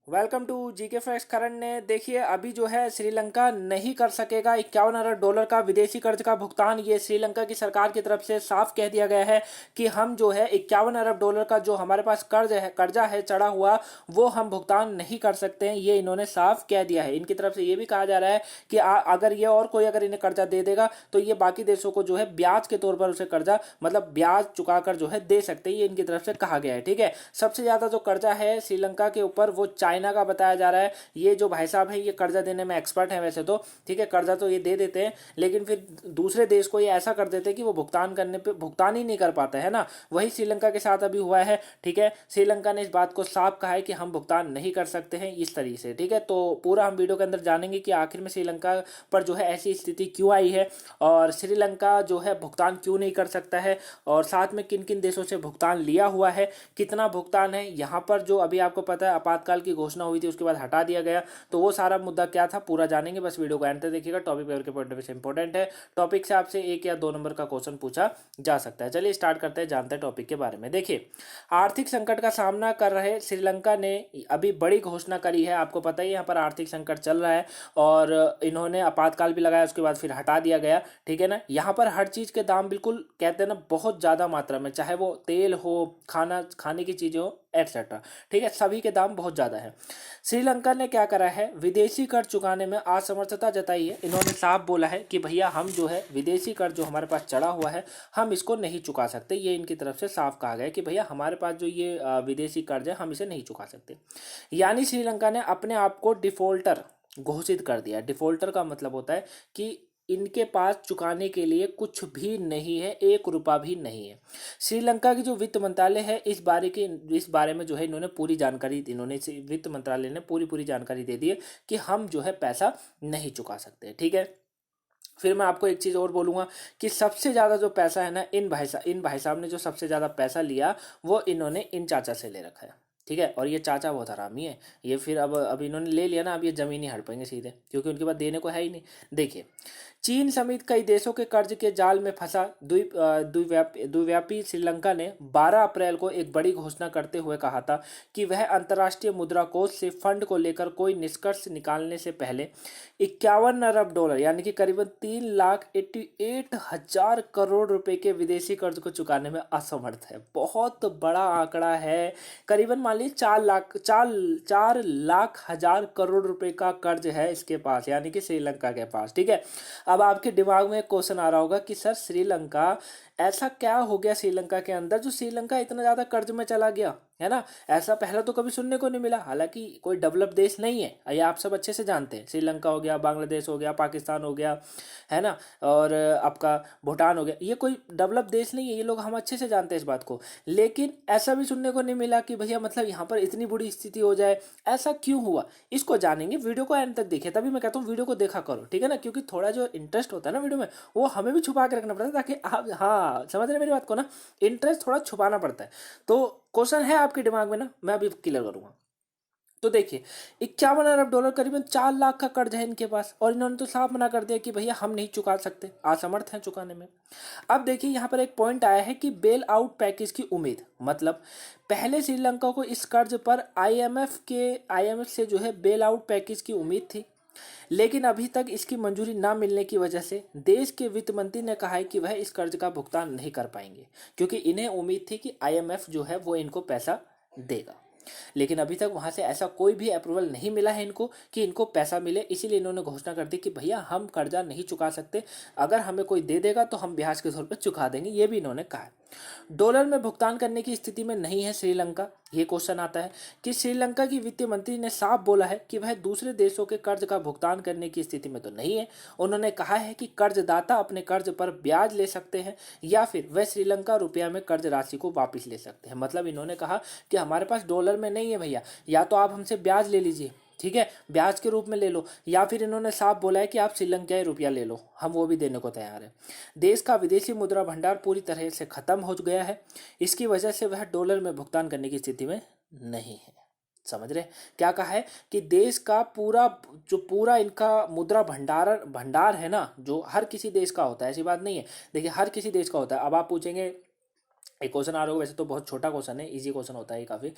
Welcome to GK facts. Karan ने देखिए अभी जो है श्रीलंका नहीं कर सकेगा $51 अरब का विदेशी कर्ज का भुगतान। ये श्रीलंका की सरकार की तरफ से साफ कह दिया गया है कि हम जो है $51 अरब का जो हमारे पास कर्जा है चढ़ा हुआ, वो हम भुगतान नहीं कर सकते हैं। ये इन्होंने साफ कह दिया है। इनकी तरफ से ये भी कहा जा रहा है कि अगर ये और कोई अगर इन्हें कर्जा दे देगा तो ये बाकी देशों को जो है ब्याज के तौर पर उसे कर्जा मतलब ब्याज चुकाकर जो है दे सकते हैं। ये इनकी तरफ से कहा गया है। ठीक है, सबसे ज्यादा जो कर्जा है श्रीलंका के ऊपर वो चाइना का बताया जा रहा है। ये जो भाई साहब है ये कर्जा देने में एक्सपर्ट है वैसे तो। ठीक है, कर्जा तो ये दे देते हैं लेकिन फिर दूसरे देश को ये ऐसा कर देते हैं कि वो भुगतान करने पे भुगतान ही नहीं कर पाता है ना। वही श्रीलंका के साथ अभी हुआ है। ठीक है, श्रीलंका ने इस बात को साफ कहा है कि हम भुगतान नहीं कर सकते हैं इस तरीके से। ठीक है, तो पूरा हम वीडियो के अंदर जानेंगे कि आखिर में श्रीलंका पर जो है ऐसी स्थिति क्यों आई है और श्रीलंका जो है भुगतान क्यों नहीं कर सकता है, और साथ में किन किन देशों से भुगतान लिया हुआ है, कितना भुगतान है। यहाँ पर जो अभी आपको पता है आपातकाल की घोषणा हुई थी उसके बाद हटा दिया गया, तो वो सारा मुद्दा क्या था पूरा जानेंगे। बस वीडियो को एंड तक देखिएगा। टॉपिक पेपर के पॉइंट ऑफ व्यू से इंपॉर्टेंट है। टॉपिक से आपसे 1 या 2 नंबर का क्वेश्चन पूछा जा सकता है। चलिए स्टार्ट करते हैं, जानते हैं टॉपिक के बारे में। देखिए, आर्थिक संकट का सामना कर रहे श्रीलंका ने अभी बड़ी घोषणा करी है। आपको पता ही यहाँ पर आर्थिक संकट चल रहा है और इन्होंने आपातकाल भी लगाया, उसके बाद फिर हटा दिया गया। ठीक है ना, यहाँ पर हर चीज़ के दाम बिल्कुल कहते हैं ना बहुत ज़्यादा मात्रा में, चाहे वो तेल हो, खाने की चीज़ें हो, एटसेट्रा। ठीक है, सभी के दाम बहुत ज़्यादा है। श्रीलंका ने क्या करा है, विदेशी कर चुकाने में असमर्थता जताई है। इन्होंने साफ बोला है कि भैया हम जो है विदेशी कर जो हमारे पास चढ़ा हुआ है हम इसको नहीं चुका सकते। ये इनकी तरफ से साफ कहा गया है कि भैया हमारे पास जो ये विदेशी कर्ज है हम इसे नहीं चुका सकते। यानी श्रीलंका ने अपने आप को डिफॉल्टर घोषित कर दिया। डिफॉल्टर का मतलब होता है कि इनके पास चुकाने के लिए कुछ भी नहीं है, 1 रुपया भी नहीं है। श्रीलंका की जो वित्त मंत्रालय है इस बारे में जो है इन्होंने पूरी जानकारी, इन्होंने वित्त मंत्रालय ने पूरी जानकारी दे दी है कि हम जो है पैसा नहीं चुका सकते। ठीक है, फिर मैं आपको एक चीज़ और बोलूँगा कि सबसे ज़्यादा जो पैसा है ना, इन भाई साहब ने जो सबसे ज़्यादा पैसा लिया वो इन्होंने इन चाचा से ले रखा है। ठीक है, और ये चाचा बहुत हरामी है। ये फिर अब इन्होंने ले लिया ना, अब ये ज़मीन ही हड़पेंगे सीधे, क्योंकि उनके पास देने को है ही नहीं। देखिए, चीन समेत कई देशों के कर्ज के जाल में फंसा द्वीव्यापी श्रीलंका ने 12 अप्रैल को एक बड़ी घोषणा करते हुए कहा था कि वह अंतर्राष्ट्रीय मुद्रा कोष से फंड को लेकर कोई निष्कर्ष निकालने से पहले $51 अरब यानी कि करीबन 3,88,000 करोड़ रुपए के विदेशी कर्ज को चुकाने में असमर्थ है। बहुत बड़ा आंकड़ा है। करीबन मान लीजिए 4 लाख 1,000 करोड़ रुपए का कर्ज है इसके पास, यानी कि श्रीलंका के पास। ठीक है, अब आपके दिमाग में एक क्वेश्चन आ रहा होगा कि सर श्रीलंका, ऐसा क्या हो गया श्रीलंका के अंदर जो श्रीलंका इतना ज़्यादा कर्ज में चला गया, है ना। ऐसा पहले तो कभी सुनने को नहीं मिला। हालांकि कोई डेवलप देश नहीं है, ये आप सब अच्छे से जानते हैं। श्रीलंका हो गया, बांग्लादेश हो गया, पाकिस्तान हो गया, है ना, और आपका भूटान हो गया, ये कोई डेवलप देश नहीं है। ये लोग हम अच्छे से जानते हैं इस बात को। लेकिन ऐसा भी सुनने को नहीं मिला कि भैया मतलब यहाँ पर इतनी बुरी स्थिति हो जाए। ऐसा क्यों हुआ, इसको जानेंगे। वीडियो को एंड तक देखिए, तभी मैं कहता हूँ वीडियो को देखा करो। ठीक है ना, क्योंकि थोड़ा जो इंटरेस्ट होता है ना वीडियो में, वो हमें भी छुपा के रखना पड़ता है ताकि आप, हाँ समझ रहे हैं मेरी बात को ना, इंटरेस्ट थोड़ा छुपाना पड़ता है। तो क्वेश्चन है आपके दिमाग में ना, मैं अभी क्लियर करूंगा। तो देखिए, $51 अरब करीबन 4 लाख का कर्ज है इनके पास, और इन्होंने तो साफ मना कर दिया कि भैया हम नहीं चुका सकते, असमर्थ हैं चुकाने में। अब देखिए यहाँ पर एक पॉइंट आया है कि बेल आउट पैकेज की उम्मीद, मतलब पहले श्रीलंका को इस कर्ज पर आईएमएफ से जो है बेल आउट पैकेज की उम्मीद थी, लेकिन अभी तक इसकी मंजूरी ना मिलने की वजह से देश के वित्त मंत्री ने कहा है कि वह इस कर्ज का भुगतान नहीं कर पाएंगे, क्योंकि इन्हें उम्मीद थी कि आईएमएफ जो है वो इनको पैसा देगा। लेकिन अभी तक वहां से ऐसा कोई भी अप्रूवल नहीं मिला है इनको कि इनको पैसा मिले, इसीलिए इन्होंने घोषणा कर दी कि भैया हम कर्जा नहीं चुका सकते, अगर हमें कोई दे देगा तो हम ब्याज के तौर पर चुका देंगे, ये भी इन्होंने कहा है। डॉलर में भुगतान करने की स्थिति में नहीं है श्रीलंका। ये क्वेश्चन आता है कि श्रीलंका की वित्त मंत्री ने साफ बोला है कि वह दूसरे देशों के कर्ज का भुगतान करने की स्थिति में तो नहीं है। उन्होंने कहा है कि कर्जदाता अपने कर्ज पर ब्याज ले सकते हैं या फिर वह श्रीलंका रुपया में कर्ज राशि को वापस ले सकते हैं। मतलब इन्होंने कहा कि हमारे पास डॉलर में नहीं है भैया, या तो आप हमसे ब्याज ले लीजिए, ठीक है, ब्याज के रूप में ले लो, या फिर इन्होंने साफ बोला है कि आप श्रीलंकाई रुपया ले लो, हम वो भी देने को तैयार है। देश का विदेशी मुद्रा भंडार पूरी तरह से खत्म हो गया है, इसकी वजह से वह डॉलर में भुगतान करने की स्थिति में नहीं है। समझ रहे क्या कहा है कि देश का पूरा इनका मुद्रा भंडार है ना, जो हर किसी देश का होता है, ऐसी बात नहीं है। देखिए हर किसी देश का होता है। अब आप पूछेंगे एक क्वेश्चन आ रहा होगा, वैसे तो बहुत छोटा क्वेश्चन है, इजी क्वेश्चन होता है ये काफ़ी,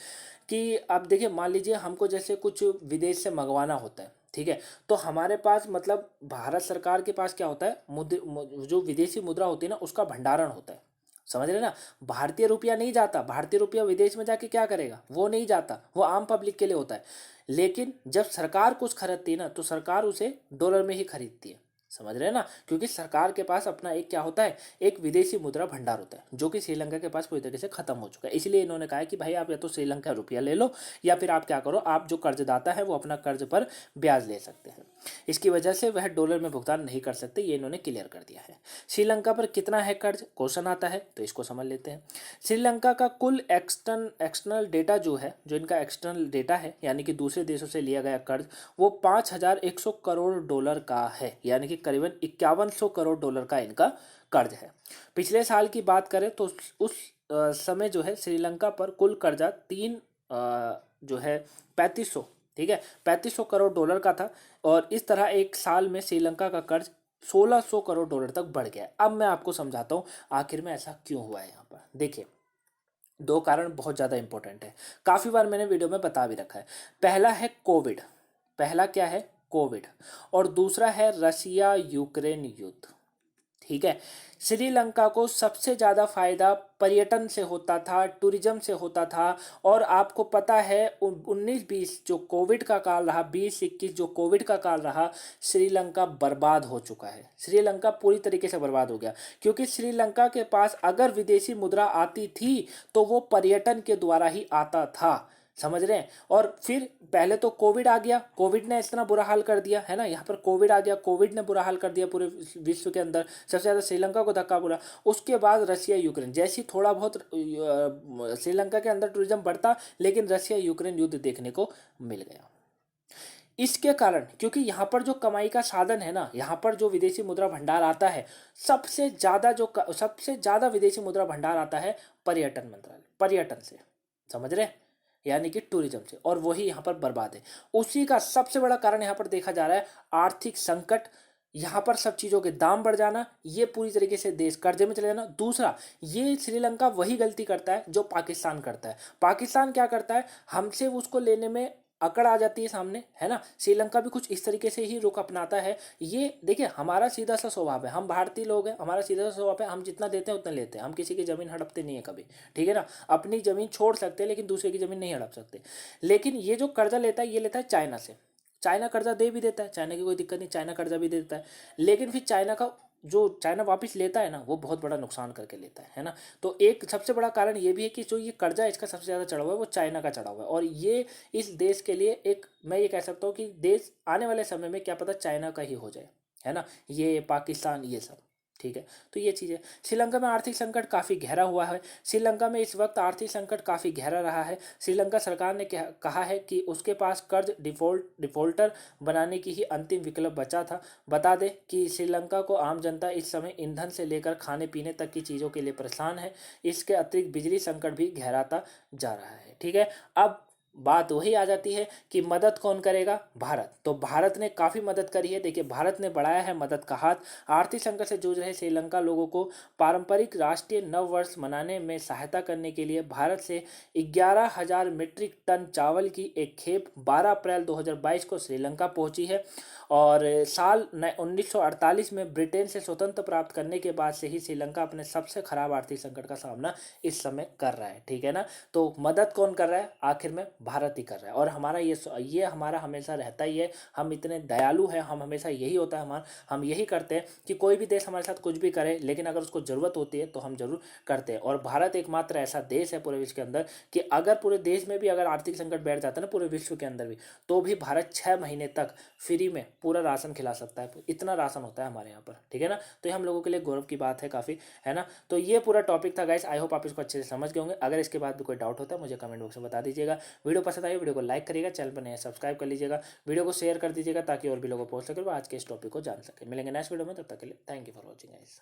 कि अब देखिए मान लीजिए हमको जैसे कुछ विदेश से मंगवाना होता है, ठीक है, तो हमारे पास मतलब भारत सरकार के पास क्या होता है, जो विदेशी मुद्रा होती है ना उसका भंडारण होता है, समझ रहे ना। भारतीय रुपया नहीं जाता, भारतीय रुपया विदेश में जाके क्या करेगा, वो नहीं जाता, वो आम पब्लिक के लिए होता है। लेकिन जब सरकार कुछ खरीदती है ना तो सरकार उसे डॉलर में ही खरीदती है, समझ रहे हैं ना, क्योंकि सरकार के पास अपना एक क्या होता है, एक विदेशी मुद्रा भंडार होता है, जो कि श्रीलंका के पास पूरी तरीके से खत्म हो चुका है। इसलिए इन्होंने कहा है कि भाई आप या तो श्रीलंका रुपया ले लो, या फिर आप क्या करो, आप जो कर्जदाता है वो अपना कर्ज पर ब्याज ले सकते हैं। इसकी वजह से वह डॉलर में भुगतान नहीं कर सकते, ये इन्होंने क्लियर कर दिया है। श्रीलंका पर कितना है कर्ज, क्वेश्चन आता है, तो इसको समझ लेते हैं। श्रीलंका का कुल एक्सटर्नल डेटा जो है, जो इनका एक्सटर्नल डेटा है, यानी कि दूसरे देशों से लिया गया कर्ज, वो 5,100 करोड़ डॉलर का है, यानी कि करीबन 5100 करोड़ डॉलर का इनका कर्ज है। पिछले साल की बात करें तो उस समय जो है श्रीलंका पर कुल कर्जा जो है 3500, ठीक है, 3500 करोड़ डॉलर का था। और इस तरह एक साल में श्रीलंका का कर्ज 1600 करोड़ डॉलर तक बढ़ गया। अब मैं आपको समझाता हूँ आखिर में ऐसा क्यों हुआ है। यहाँ पर देखिए दो कारण बहुत ज़्यादा इंपॉर्टेंट है, काफ़ी बार मैंने वीडियो में बता भी रखा है। पहला है कोविड, पहला क्या है, कोविड, और दूसरा है रसिया यूक्रेन युद्ध, ठीक है। श्रीलंका को सबसे ज़्यादा फायदा पर्यटन से होता था, टूरिज्म से होता था। और आपको पता है 19-20 जो कोविड का काल रहा, 20-21 जो कोविड का काल रहा, श्रीलंका बर्बाद हो चुका है, श्रीलंका पूरी तरीके से बर्बाद हो गया। क्योंकि श्रीलंका के पास अगर विदेशी मुद्रा आती थी तो वो पर्यटन के द्वारा ही आता था, समझ रहे हैं। और फिर पहले तो कोविड आ गया, कोविड ने इतना बुरा हाल कर दिया है ना, यहाँ पर कोविड आ गया, कोविड ने बुरा हाल कर दिया पूरे विश्व के अंदर, सबसे ज़्यादा श्रीलंका को धक्का बुरा। उसके बाद रशिया यूक्रेन, जैसी थोड़ा बहुत श्रीलंका के अंदर टूरिज्म बढ़ता, लेकिन रशिया यूक्रेन युद्ध देखने को मिल गया। इसके कारण, क्योंकि यहाँ पर जो कमाई का साधन है ना, यहाँ पर जो विदेशी मुद्रा भंडार आता है, सबसे ज़्यादा विदेशी मुद्रा भंडार आता है पर्यटन मंत्रालय, पर्यटन से, समझ रहे हैं, यानी कि टूरिज्म से, और वही यहाँ पर बर्बाद है। उसी का सबसे बड़ा कारण यहाँ पर देखा जा रहा है आर्थिक संकट, यहाँ पर सब चीज़ों के दाम बढ़ जाना, ये पूरी तरीके से देश कर्जे में चले जाना। दूसरा, ये श्रीलंका वही गलती करता है जो पाकिस्तान करता है। पाकिस्तान क्या करता है, हमसे उसको लेने में अकड़ आ जाती है सामने, है ना। श्रीलंका भी कुछ इस तरीके से ही रुख अपनाता है। ये देखिए हमारा सीधा सा स्वभाव है, हम भारतीय लोग हैं, हमारा सीधा सा स्वभाव है, हम जितना देते हैं उतना लेते हैं, हम किसी की ज़मीन हड़पते नहीं है कभी, ठीक है ना। अपनी ज़मीन छोड़ सकते हैं लेकिन दूसरे की ज़मीन नहीं हड़प सकते। लेकिन ये जो कर्जा लेता है, ये लेता है चाइना से, चाइना कर्जा दे भी देता है, चाइना की कोई दिक्कत नहीं, चाइना कर्जा भी दे देता है। लेकिन फिर चाइना का जो चाइना वापस लेता है ना, वो बहुत बड़ा नुकसान करके लेता है ना। तो एक सबसे बड़ा कारण ये भी है कि जो ये कर्जा इसका सबसे ज़्यादा चढ़ा हुआ है वो चाइना का चढ़ा हुआ है। और ये इस देश के लिए एक, मैं ये कह सकता हूँ कि देश आने वाले समय में क्या पता चाइना का ही हो जाए, है ना, ये पाकिस्तान ये सब, ठीक है। तो ये चीज़ है। श्रीलंका में आर्थिक संकट काफ़ी गहरा हुआ है। श्रीलंका में इस वक्त आर्थिक संकट काफ़ी गहरा रहा है। श्रीलंका सरकार ने कहा है कि उसके पास कर्ज डिफॉल्टर बनाने की ही अंतिम विकल्प बचा था। बता दें कि श्रीलंका को आम जनता इस समय ईंधन से लेकर खाने पीने तक की चीज़ों के लिए परेशान है। इसके अतिरिक्त बिजली संकट भी गहराता जा रहा है, ठीक है। अब बात वही आ जाती है कि मदद कौन करेगा, भारत। तो भारत ने काफ़ी मदद करी है। देखिए भारत ने बढ़ाया है मदद का हाथ। आर्थिक संकट से जूझ रहे श्रीलंका लोगों को पारंपरिक राष्ट्रीय नव वर्ष मनाने में सहायता करने के लिए भारत से 11,000 मीट्रिक टन चावल की एक खेप 12 अप्रैल 2022 को श्रीलंका पहुंची है। और साल 1948 में ब्रिटेन से स्वतंत्र प्राप्त करने के बाद से ही श्रीलंका अपने सबसे खराब आर्थिक संकट का सामना इस समय कर रहा है, ठीक है ना। तो मदद कौन कर रहा है, आखिर में भारत ही कर रहा है। और हमारा ये हमारा हमेशा रहता ही है, हम इतने दयालु हैं, हम हमेशा यही होता है हमारा, हम यही करते हैं कि कोई भी देश हमारे साथ कुछ भी करे, लेकिन अगर उसको ज़रूरत होती है तो हम जरूर करते हैं। और भारत एकमात्र ऐसा देश है पूरे विश्व के अंदर कि अगर पूरे देश में भी अगर आर्थिक संकट बैठ जाता है ना, पूरे विश्व के अंदर भी, तो भी भारत 6 महीने तक फ्री में पूरा राशन खिला सकता है। इतना राशन होता है हमारे यहाँ पर, ठीक है ना। तो ये हम लोगों के लिए गौरव की बात है काफ़ी, है ना। तो ये पूरा टॉपिक था गाइस। आई होप आप इसको अच्छे से समझ गए होंगे। अगर इसके बाद भी कोई डाउट होता है मुझे कमेंट बॉक्स में बता दीजिएगा। वीडियो पसंद आई वीडियो को लाइक करिएगा, चैनल पर नया सब्सक्राइब कर लीजिएगा, वीडियो को शेयर कर दीजिएगा ताकि और भी लोगों को पहुंच सके, वो आज के इस टॉपिक को जान सके। मिलेंगे नेक्स्ट वीडियो में, तब तक के लिए thank you for watching guys.